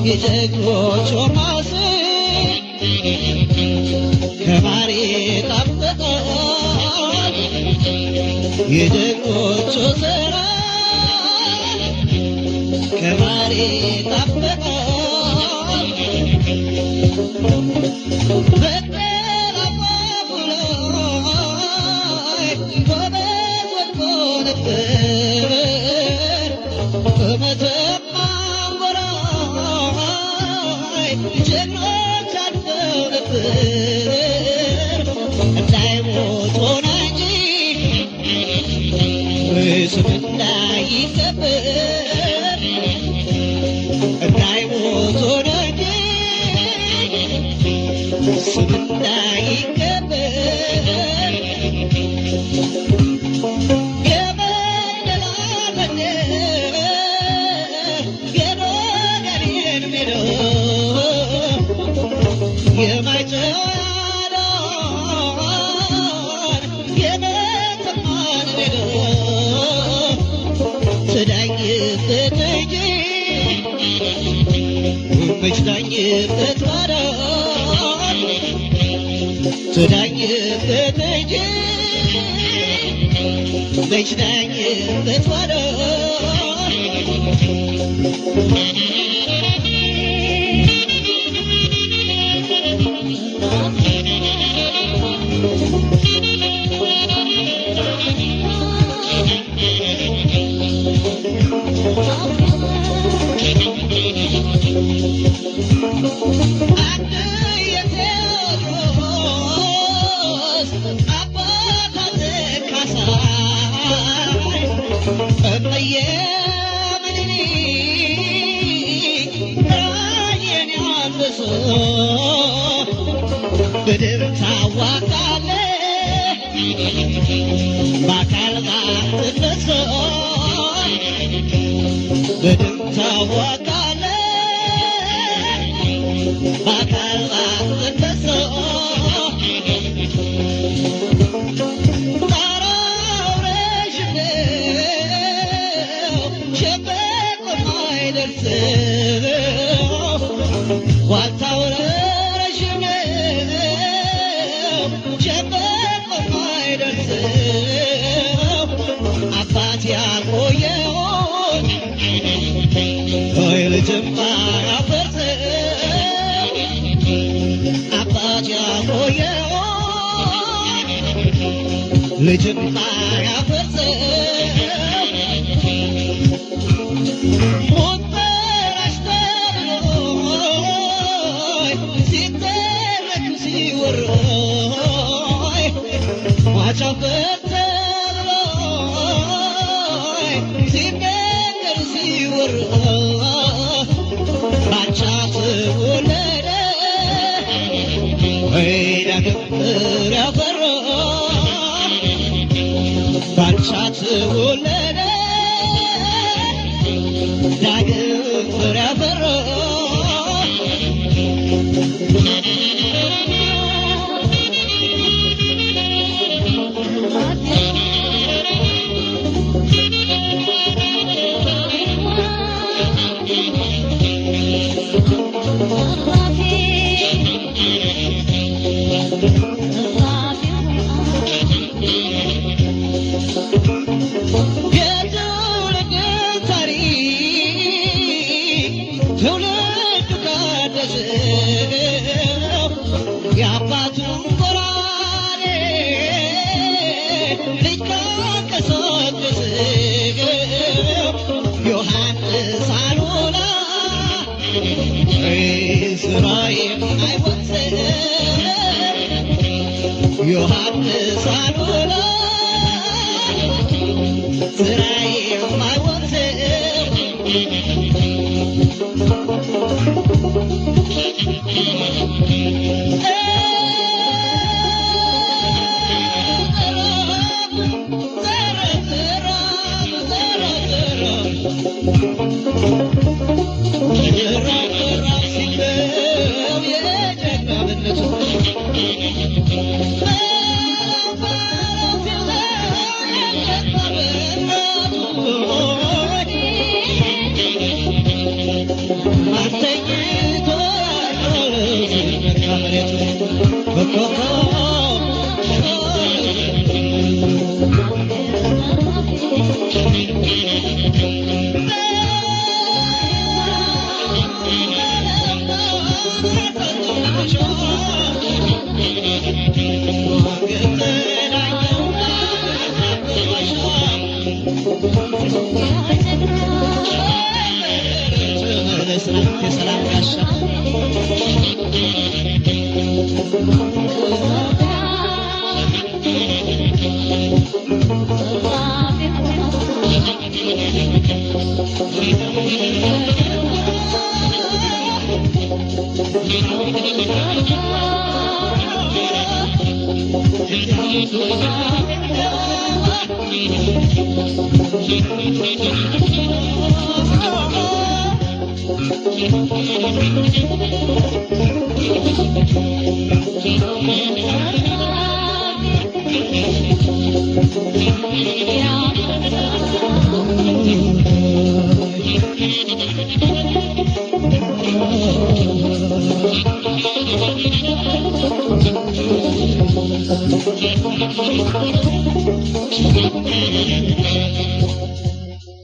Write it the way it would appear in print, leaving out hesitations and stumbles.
የጀግኖች ማስ ከማሪ ጠብቀን የጀግኖች ዘራ ከማሪ ጠብቀን በተራባ ብሎይ ጎበዝ ወድቆ ነበር በመተማ ጀግኖች አልፈው ነበር እንዳይሞት ሆነ እንጂ ስም እንዳይከበር እንዳይሞት ሆነ እንጂ ስም እንዳይከበር ትዳኝበት ባዳን ትዳኝበት እንጂ ትዳኝበት ባዳን በደም ታዋቃለህ በአካል ባትነሳ በደም ታዋቃለህ በአካል ባትነሳ ጣራው ረዥም ነው ሸምበቆ የማይደርሰው ዋልታው ረዥም ነው ሸምበቆ የማይደርሰው አባት ያቆየውን ወይ ልጅም አያፈርሰው አባት ያቆየውን ልጅም አያፈርሰው ዋቻፈር ተብሎይ ሲነገር ሲወራ ባቻ ተወለደ ወይ ዳግም ፍሬ አፈራ ባቻ ተወለደ ዳግም ፍሬ አፈራ የአባቱን ጎራዴ ልጅ ካንቀሳቀሰው ዮሐንስ አሉላ ስራዬ አይወሰንም ዮሐንስ አሉላ ስራዬ የማይወንዘው የሰላም ጋሻ